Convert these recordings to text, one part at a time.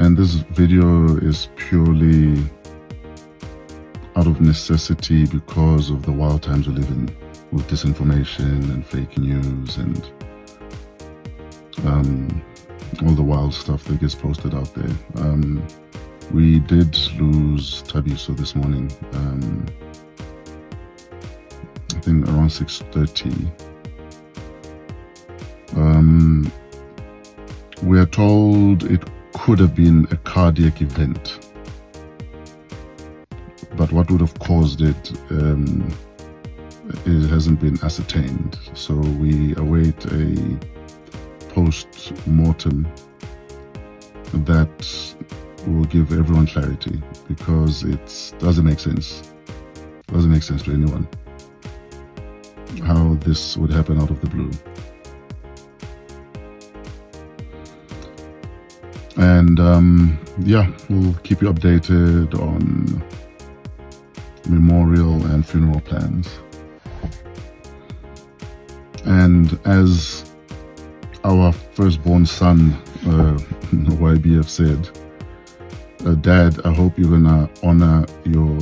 And this video is purely out of necessity because of the wild times we live in, with disinformation and fake news and all the wild stuff that gets posted out there. We did lose Tabiso this morning, I think around 6:30. We are told it could have been a cardiac event, but what would have caused it, it hasn't been ascertained. So we await a post-mortem that will give everyone clarity, because it doesn't make sense. It doesn't make sense to anyone how this would happen out of the blue. And yeah, we'll keep you updated on memorial and funeral plans. And as our firstborn son, YBF said, Dad, I hope you're gonna honor your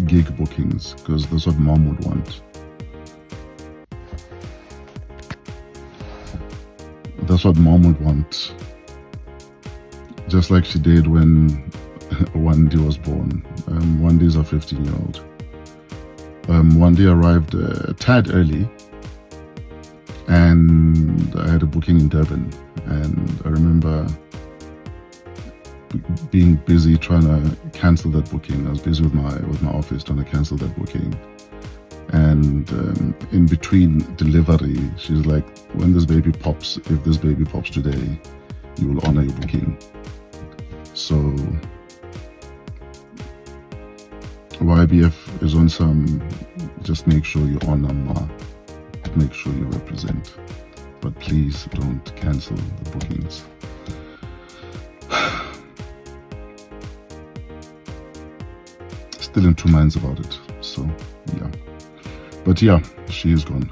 gig bookings, because that's what Mom would want. That's what Mom would want. Just like she did when Wandi was born. Wandi is our 15-year-old. Wandi arrived a tad early, and I had a booking in Durban, and I remember being busy trying to cancel that booking. I was busy with my office trying to cancel that booking, and in between delivery, she's like, when this baby pops, if this baby pops today, you will honor your booking. So YBF is on some, just make sure you honor Ma, make sure you represent, but please don't cancel the bookings. Still in two minds about it, so yeah. But yeah, she is gone.